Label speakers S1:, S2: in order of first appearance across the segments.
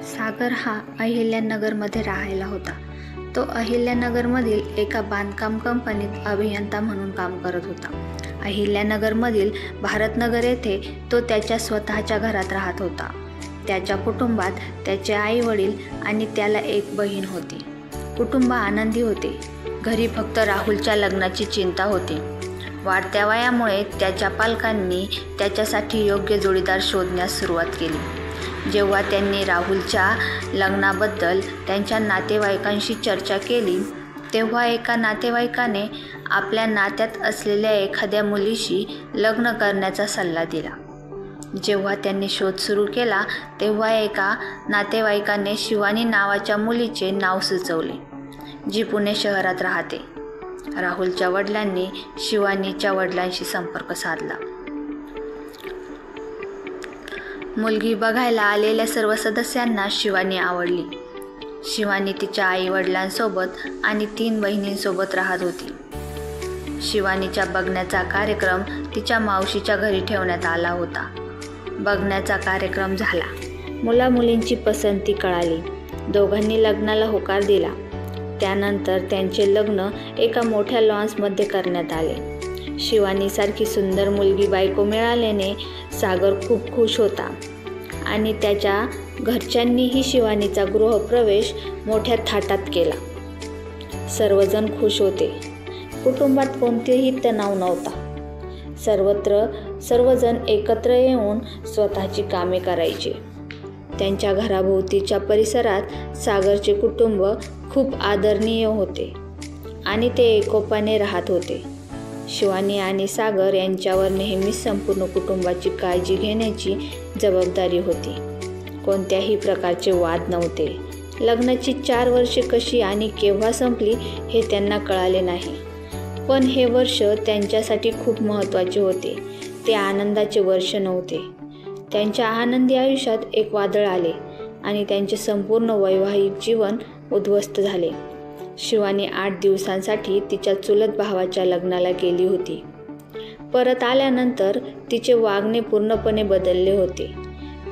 S1: सागर हा अहिल्यानगरमध्ये राहायला होता. तो अहिल्यानगरमधील एका बांधकाम कंपनीत अभियंता म्हणून काम करत होता. अहिल्यानगरमधील भारतनगर येथे तो त्याच्या स्वतःच्या घरात राहत होता. त्याच्या कुटुंबात त्याचे आई वडील आणि त्याला एक बहीण होती. कुटुंब आनंदी होते. घरी फक्त राहुलच्या लग्नाची चिंता होती. वाढत्या वयामुळे त्याच्या पालकांनी त्याच्यासाठी योग्य जोडीदार शोधण्यास सुरुवात केली. जेव्हा त्यांनी राहुलच्या लग्नाबद्दल त्यांच्या नातेवाईकांशी चर्चा केली तेव्हा एका नातेवाईकाने आपल्या नात्यात असलेल्या एखाद्या मुलीशी लग्न करण्याचा सल्ला दिला. जेव्हा त्यांनी शोध सुरू केला तेव्हा एका नातेवाईकाने शिवानी नावाच्या मुलीचे नाव सुचवले, जी पुणे शहरात राहते. राहुलच्या वडिलांनी शिवानीच्या वडिलांशी संपर्क साधला. मुलगी बघायला आलेल्या सर्व सदस्यांना शिवानी आवडली. शिवानी तिच्या आई वडिलांसोबत आणि 3 बहिणींसोबत राहत होती. शिवानीच्या बघण्याचा कार्यक्रम तिच्या मावशीच्या घरी ठेवण्यात आला होता. बघण्याचा कार्यक्रम झाला. मुलामुलींची पसंती कळाली. दोघांनी लग्नाला होकार दिला. त्यानंतर त्यांचे लग्न एका मोठ्या लॉन्समध्ये करण्यात आले. शिवानीसारखी सुंदर मुलगी बायको मिळाल्याने सागर खूप खुश होता आणि त्याच्या घरच्यांनीही शिवानीचा गृहप्रवेश मोठ्या थाटात केला. सर्वजण खुश होते. कुटुंबात कोणतेही तणाव नव्हता. सर्वजण एकत्र येऊन स्वतःची कामे करायचे. त्यांच्या घराभोवतीच्या परिसरात सागरचे कुटुंब खूप आदरणीय होते आणि ते एकोपाने राहत होते. शिवानी आणि सागर यांच्यावर नेहमीच संपूर्ण कुटुंबाची काळजी घेण्याची जबाबदारी होती. कोणत्याही प्रकारचे वाद नव्हते. लग्नाची 4 वर्षे कशी आणि केव्हा संपली हे त्यांना कळाले नाही. पण हे वर्ष त्यांच्यासाठी खूप महत्त्वाचे होते. ते आनंदाचे वर्ष नव्हते. त्यांच्या आनंदी आयुष्यात एक वादळ आले आणि त्यांचे संपूर्ण वैवाहिक जीवन उद्ध्वस्त झाले. शिवानी 8 दिवसांसाठी तिच्या चुलत भावाच्या लग्नाला गेली होती. परत आल्यानंतर तिचे वागणे पूर्णपणे बदलले होते.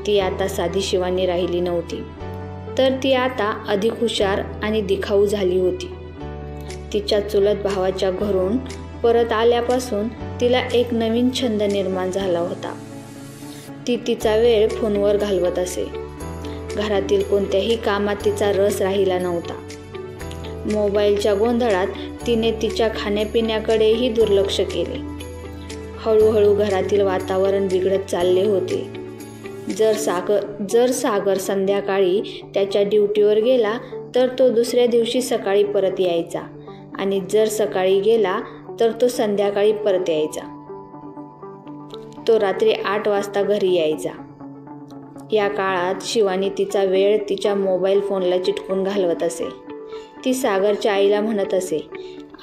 S1: ती आता साधी शिवानी राहिली नव्हती, तर ती आता अधिक हुशार आणि दिखाऊ झाली होती. तिच्या चुलत भावाच्या घरून परत आल्यापासून तिला एक नवीन छंद निर्माण झाला होता. ती तिचा वेळ फोनवर घालवत असे. घरातील कोणत्याही कामात तिचा रस राहिला नव्हता. मोबाईलच्या गोंधळात तिने तिच्या खाण्यापिण्याकडेही दुर्लक्ष केले. हळूहळू घरातील वातावरण बिघडत चालले होते. जर सागर संध्याकाळी त्याच्या ड्युटीवर गेला तर तो दुसऱ्या दिवशी सकाळी परत यायचा आणि जर सकाळी गेला तर तो संध्याकाळी परत यायचा. तो रात्री 8 वाजता घरी यायचा. या काळात शिवानी तिचा वेळ तिच्या मोबाईल फोनला चिटकून घालवत असे. ती सागरच्या आईला म्हणत असे,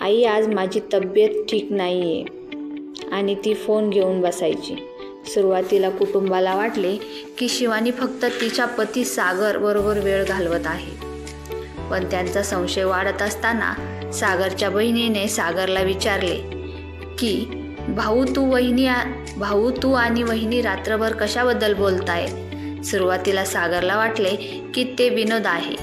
S1: आई आज माझी तब्येत ठीक नाही आहे, आणि ती फोन घेऊन बसायची. सुरुवातीला कुटुंबाला वाटले की शिवानी फक्त तिच्या पती सागर बरोबर वेळ घालवत आहे. पण त्यांचा संशय वाढत असताना सागरच्या बहिणीने सागरला विचारले की भाऊ तू आणि वहिनी रात्रभर कशाबद्दल बोलताय? सुरुवातीला सागरला वाटले की ते विनोद आहे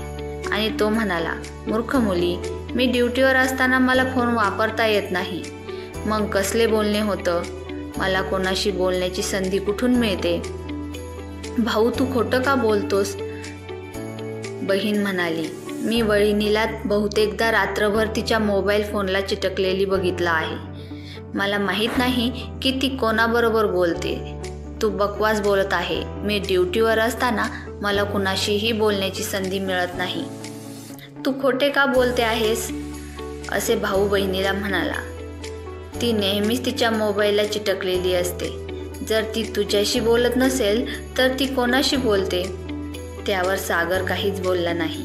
S1: आणि तो म्हणाला, मूर्ख मुली, मी ड्युटीवर असताना मला फोन वापरता येत नाही. मग कसले बोलणे होतं? मला कोणाशी बोलण्याची संधी कुठून मिळते? भाऊ तू खोटं का बोलतोस? बहीण म्हणाली, मी वहिनीला बहुतेकदा रात्रभर तिच्या मोबाईल फोनला चिटकलेली बघितलं आहे. मला माहीत नाही की ती कोणाबरोबर बोलते. तू बकवास बोलत आहे. मी ड्युटीवर असताना मला कुणाशीही बोलण्याची संधी मिळत नाही. तू खोटे का बोलते आहेस? असे भाऊ बहिणीला म्हणाला. ती नेहमीच तिच्या मोबाईलला चिटकलेली असते. जर ती तुझ्याशी बोलत नसेल तर ती कोणाशी बोलते? त्यावर सागर काहीच बोलला नाही.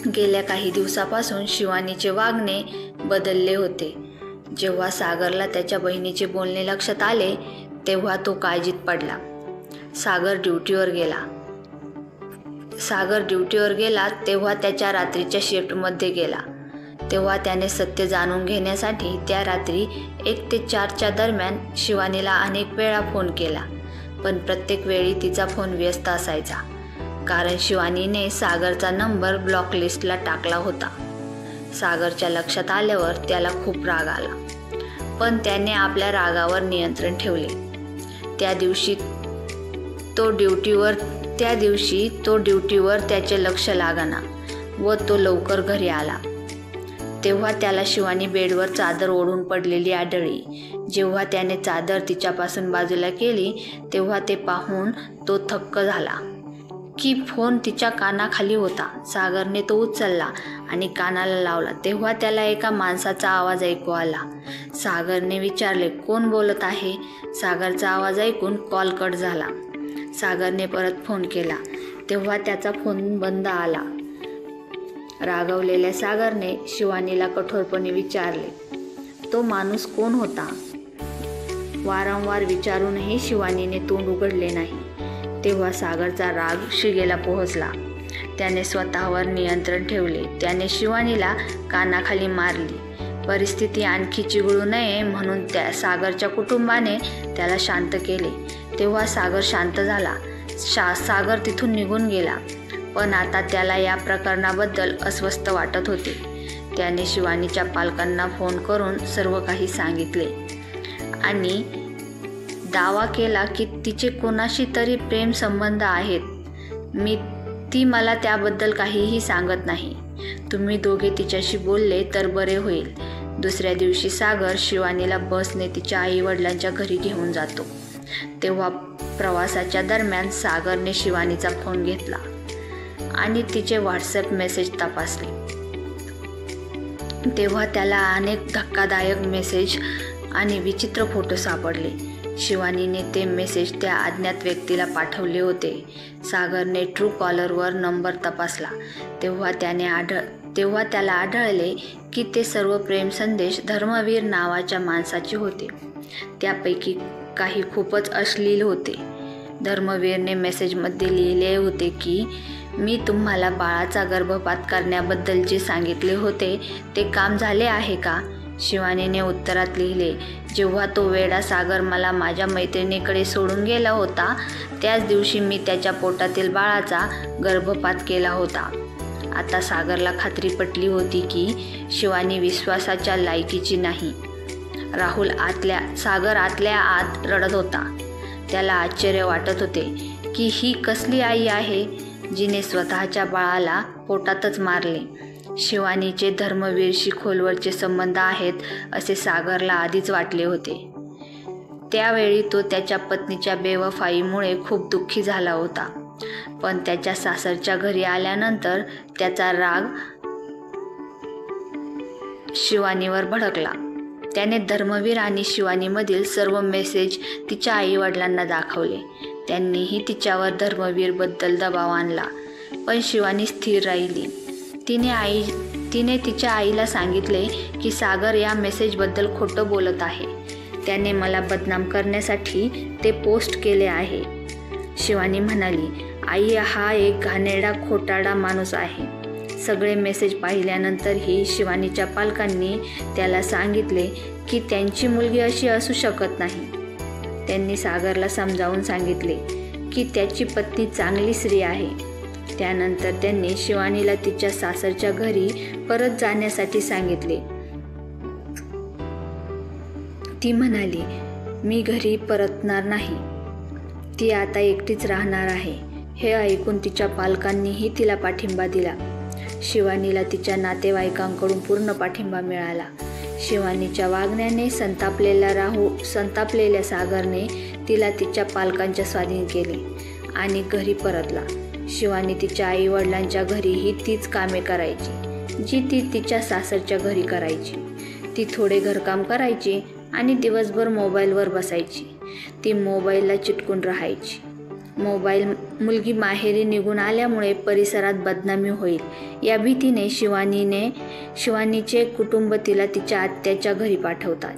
S1: गेल्या काही दिवसापासून शिवानीचे वागणे बदलले होते. जेव्हा सागरला त्याच्या बहिणीचे बोलणे लक्षात आले तेव्हा तो काळजीत पडला. सागर ड्युटीवर गेला तेव्हा त्याच्या रात्रीच्या शिफ्टमध्ये गेला. तेव्हा त्याने सत्य जाणून घेण्यासाठी त्या रात्री 1 ते 4च्या दरम्यान शिवानीला अनेक वेळा फोन केला, पण प्रत्येक वेळी तिचा फोन व्यस्त असायचा. कारण शिवानीने सागरचा नंबर ब्लॉक लिस्टला टाकला होता. सागरच्या लक्षात आल्यावर त्याला खूप राग आला, पण त्याने आपल्या रागावर नियंत्रण ठेवले. त्या दिवशी तो ड्युटीवर त्याचे लक्ष लागना व तो लवकर घरी आला. तेव्हा त्याला शिवानी बेडवर चादर ओढून पडलेली आढळली. जेव्हा त्याने चादर तिच्यापासून बाजूला केली तेव्हा ते पाहून तो थक्क झाला की फोन तिच्या कानाखाली होता. सागरने तो उचलला आणि कानाला लावला तेव्हा त्याला एका माणसाचा आवाज ऐकू आला. सागरने विचारले, कोण बोलत आहे? सागरचा आवाज ऐकून कॉल कट झाला. सागरने परत फोन केला तेव्हा त्याचा फोन बंद आला. रागावलेल्या सागरने शिवानीला कठोरपणे विचारले, तो माणूस कोण होता? वारंवार विचारूनही शिवानीने तोंड उघडले नाही. तेव्हा सागरचा राग शिगेला पोहोचला. त्याने स्वतःवर नियंत्रण ठेवले. त्याने शिवानीला कानाखाली मारली. परिस्थिती आणखी चिघळू नये म्हणून सागरच्या कुटुंबाने त्याला शांत केले. तेव्हा सागर शांत झाला. सागर तिथून निघून गेला, पण आता त्याला या प्रकरणाबद्दल अस्वस्थ वाटत होते. त्याने शिवानीच्या पालकांना फोन करून सर्व काही सांगितले आणि दावा केला की तिचे कोणाशी तरी प्रेम संबंध आहेत. ती मला त्याबद्दल काहीही सांगत नाही. तुम्ही दोघे तिच्याशी बोलले तर बरे होईल. दुसऱ्या दिवशी सागर शिवानीला बसने तिच्या आईवडिलांच्या घरी घेऊन जातो. तेव्हा प्रवासाच्या दरम्यान सागरने शिवानीचा फोन घेतला आणि तिचे व्हॉट्सअप मेसेज तपासले. तेव्हा त्याला अनेक धक्कादायक मेसेज आणि विचित्र फोटो सापडले. शिवानीने ते मेसेज त्या अज्ञात व्यक्तीला पाठवले होते. सागरने ट्रू कॉलरवर नंबर तपासला तेव्हा त्याला आढळले की ते सर्व प्रेम संदेश धर्मवीर नावाच्या माणसाचे होते. त्यापैकी काही खूपच अश्लील होते. धर्मवीरने मेसेजमध्ये लिहिले होते की मी तुम्हाला बाळाचा गर्भपात करण्याबद्दल जे सांगितले होते ते काम झाले आहे का? शिवानीने उत्तरात लिहिले, जेव्हा तो वेडा सागर मला माझ्या मैत्रिणीकडे सोडून गेला होता त्याच दिवशी मी त्याच्या पोटातील बाळाचा गर्भपात केला होता. आता सागरला खात्री पटली होती की शिवानी विश्वासाच्या लायकीची नाही. सागर आतल्या आत रडत होता. त्याला आश्चर्य वाटत होते की ही कसली आई आहे जिने स्वतःच्या बाळाला पोटातच मारले. शिवानीचे धर्मवीरशी खोलवरचे संबंध आहेत असे सागरला आधीच वाटले होते. त्यावेळी तो त्याच्या पत्नीच्या बेवफाईमुळे खूप दुःखी झाला होता, पण त्याच्या सासरच्या घरी आल्यानंतर त्याचा राग शिवानीवर भडकला. त्याने धर्मवीर आणि शिवानीमधील सर्व मेसेज तिच्या आईवडिलांना दाखवले. त्यांनीही तिच्यावर धर्मवीरबद्दल दबाव आणला, पण शिवानी स्थिर राहिली. तिने तिच्या आईला सांगितले की सागर या मेसेजबद्दल खोटं बोलत आहे. त्याने मला बदनाम करण्यासाठी ते पोस्ट केले आहे. शिवानी म्हणाली, आई हा एक घाणेरडा खोटारडा माणूस आहे. सगळे मेसेज पाहिल्यानंतरही शिवानीच्या पालकांनी त्याला सांगितले की त्यांची मुलगी अशी असू शकत नाही. त्यांनी सागरला समजावून सांगितले की त्याची पत्नी चांगली स्त्री आहे. त्यानंतर त्यांनी शिवानीला तिच्या सासरच्या घरी परत जाण्यासाठी सांगितले. ती म्हणाली, मी घरी परतणार नाही. ती आता एकटीच राहणार आहे. हे ऐकून तिच्या पालकांनीही तिला पाठिंबा दिला. शिवानीला तिच्या नातेवाईकांकडून पूर्ण पाठिंबा मिळाला. शिवानीच्या वागण्याने संतापलेल्या सागरने तिला तिच्या पालकांच्या स्वाधीन केले आणि घरी परतला. शिवानी तिच्या आईवडिलांच्या घरीही तीच कामे करायची जी ती तिच्या सासरच्या घरी करायची. ती थोडे घरकाम करायची आणि दिवसभर मोबाईलवर बसायची. ती मोबाईलला चिटकून राहायची. मुलगी माहेरी निघून आल्यामुळे परिसरात बदनामी होईल या भीतीने शिवानीचे कुटुंब तिला तिच्या आत्याच्या घरी पाठवतात.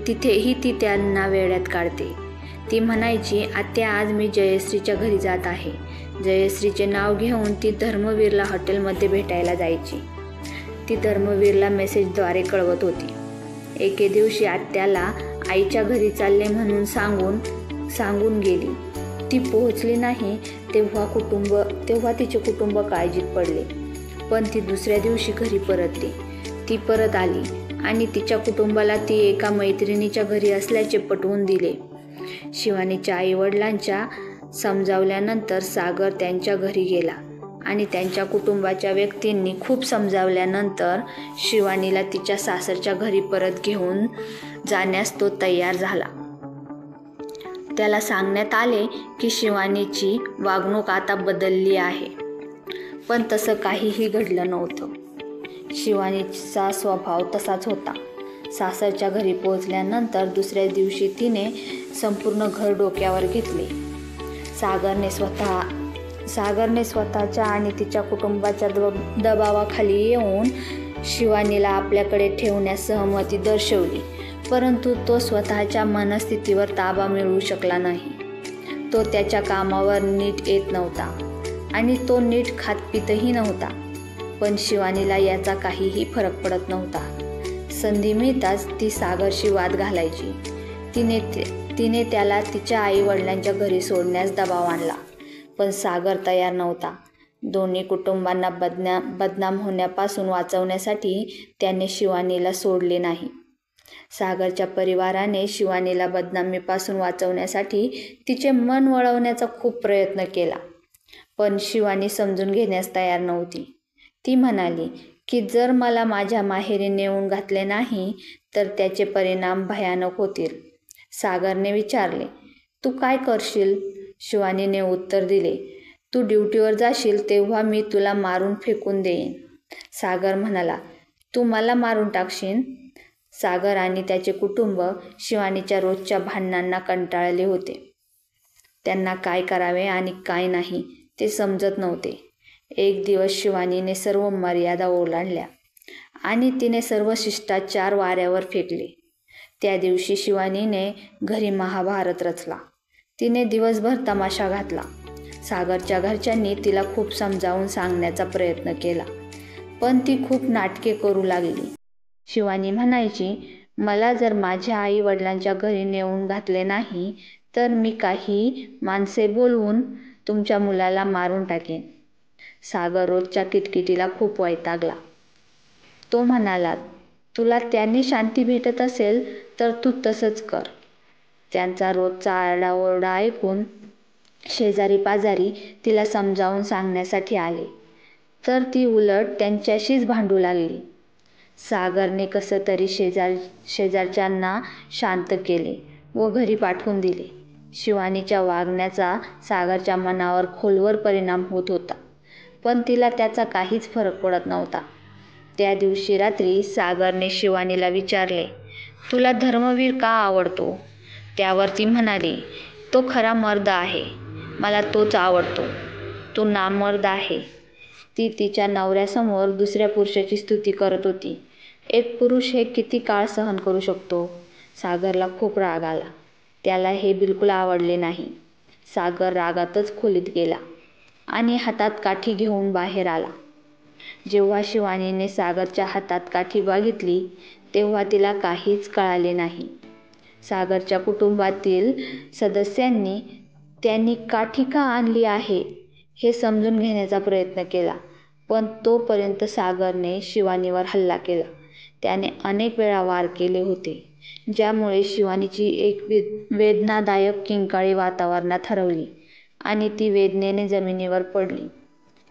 S1: तिथेही ती त्यांना वेड्यात काढते. ती म्हणायची, आत्या आज मी जयश्रीच्या घरी जात आहे. जयश्रीचे नाव घेऊन ती धर्मवीरला हॉटेलमध्ये भेटायला जायची. ती धर्मवीरला मेसेजद्वारे कळवत होती. एके दिवशी आत्याला आईच्या घरी चालले म्हणून सांगून गेली. ती पोहोचली नाही तेव्हा तिचे कुटुंब काळजीत पडले. पण ती दुसऱ्या दिवशी घरी परतली. ती परत आली आणि तिच्या कुटुंबाला ती एका मैत्रिणीच्या घरी असल्याचे पटवून दिले. शिवानीच्या आईवडिलांच्या समजावल्यानंतर सागर त्यांच्या घरी गेला आणि त्यांच्या कुटुंबाच्या व्यक्तींनी खूप समजावल्यानंतर शिवानीला तिच्या सासरच्या घरी परत घेऊन जाण्यास तो तयार झाला. त्याला सांगण्यात आले की शिवानीची वागणूक आता बदलली आहे, पण तसं काहीही घडलं नव्हतं. शिवानीचा स्वभाव तसाच होता. सासरच्या घरी पोहोचल्यानंतर दुसऱ्या दिवशी तिने संपूर्ण घर डोक्यावर घेतले. सागरने स्वतःच्या आणि तिच्या कुटुंबाच्या दबावाखाली येऊन शिवानीला आपल्याकडे ठेवण्यास सहमती दर्शवली, परंतु तो स्वतःच्या मनस्थितीवर ताबा मिळवू शकला नाही. तो त्याच्या कामावर नीट येत नव्हता आणि तो नीट खातपितही नव्हता. पण शिवानीला याचा काहीही फरक पडत नव्हता. संधी मिळताच ती सागरशी वाद घालायची. तिने त्याला तिच्या आईवडिलांच्या घरी सोडण्यास दबाव आणला, पण सागर तयार नव्हता. दोन्ही कुटुंबांना बदनाम होण्यापासून वाचवण्यासाठी त्याने शिवानीला सोडले नाही. सागरच्या परिवाराने शिवानीला बदनामीपासून वाचवण्यासाठी तिचे मन वळवण्याचा खूप प्रयत्न केला, पण शिवानी समजून घेण्यास तयार नव्हती. ती म्हणाली की जर मला माझ्या माहेरी नेऊन घातले नाही तर त्याचे परिणाम भयानक होतील. सागरने विचारले, तू काय करशील? शिवानीने उत्तर दिले, तू ड्युटीवर जाशील तेव्हा मी तुला मारून फेकून देईन. सागर म्हणाला, तू मला मारून टाकशील? सागर आणि त्याचे कुटुंब शिवानीच्या रोजच्या भांडणांना कंटाळले होते. त्यांना काय करावे आणि काय नाही ते समजत नव्हते. एक दिवस शिवानीने सर्व मर्यादा ओलांडल्या आणि तिने सर्व शिष्टाचार वाऱ्यावर फेकले. त्या दिवशी शिवानीने घरी महाभारत रचला. तिने दिवसभर तमाशा घातला. सागरच्या घरच्यांनी तिला खूप समजावून सांगण्याचा प्रयत्न केला, पण ती खूप नाटके करू लागली. शिवानी म्हणायची, मला जर माझ्या आई वडिलांच्या घरी नेऊन घातले नाही तर मी काही माणसे बोलवून तुमच्या मुलाला मारून टाकेन. सागर रोजच्या किटकिटीला खूप वैतागला. तो म्हणाला, तुला त्यांनी शांती भेटत असेल तर तू तसंच कर. त्यांचा रोजचा आरडाओरडा ऐकून शेजारी पाजारी तिला समजावून सांगण्यासाठी आले, तर ती उलट त्यांच्याशीच भांडू लागली. सागरने कसं तरी शेजारच्यांना शांत केले व घरी पाठवून दिले. शिवानीच्या वागण्याचा सागरच्या मनावर खोलवर परिणाम होत होता, पण तिला त्याचा काहीच फरक पडत नव्हता. त्या दिवशी रात्री सागरने शिवानीला विचारले, तुला धर्मवीर का आवडतो? त्यावर ती म्हणाली, तो खरा मर्द आहे, मला तोच आवडतो. तू नामर्द आहे. ती तिच्या नवऱ्यासमोर दुसऱ्या पुरुषाची स्तुती करत होती. एक पुरुष हे किती काळ सहन करू शकतो? सागरला खूप राग आला. त्याला हे बिलकुल आवडले नाही. सागर रागातच खोलीत गेला आणि हातात काठी घेऊन बाहेर आला. जेव्हा शिवानीने सागरच्या हातात काठी बघितली तेव्हा तिला काहीच कळाले नाही. सागरच्या कुटुंबातील सदस्यांनी त्यांनी काठी का आणली आहे हे समजून घेण्याचा प्रयत्न केला, पण तोपर्यंत सागरने शिवानीवर हल्ला केला. त्याने अनेक वेळा वार केले होते, ज्यामुळे शिवानीची एक वेदनादायक किंकाळी वातावरणात हरवली आणि ती वेदनेने जमिनीवर पडली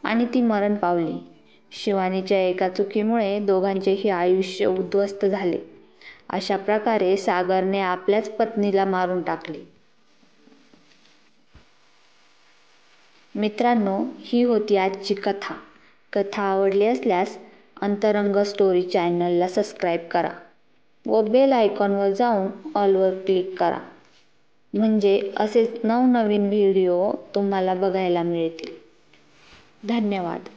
S1: आणि ती मरण पावली. शिवानीच्या एका चुकीमुळे दोघांचेही आयुष्य उद्ध्वस्त झाले. अशा प्रकारे सागरने आपल्याच पत्नीला मारून टाकले. मित्रांनो, ही होती आजची कथा. कथा आवडली असल्यास अंतरंग स्टोरी चॅनलला सबस्क्राईब करा व बेल आयकॉनवर जाऊन ऑलवर क्लिक करा, म्हणजे असेच नवनवीन व्हिडिओ तुम्हाला बघायला मिळतील. धन्यवाद.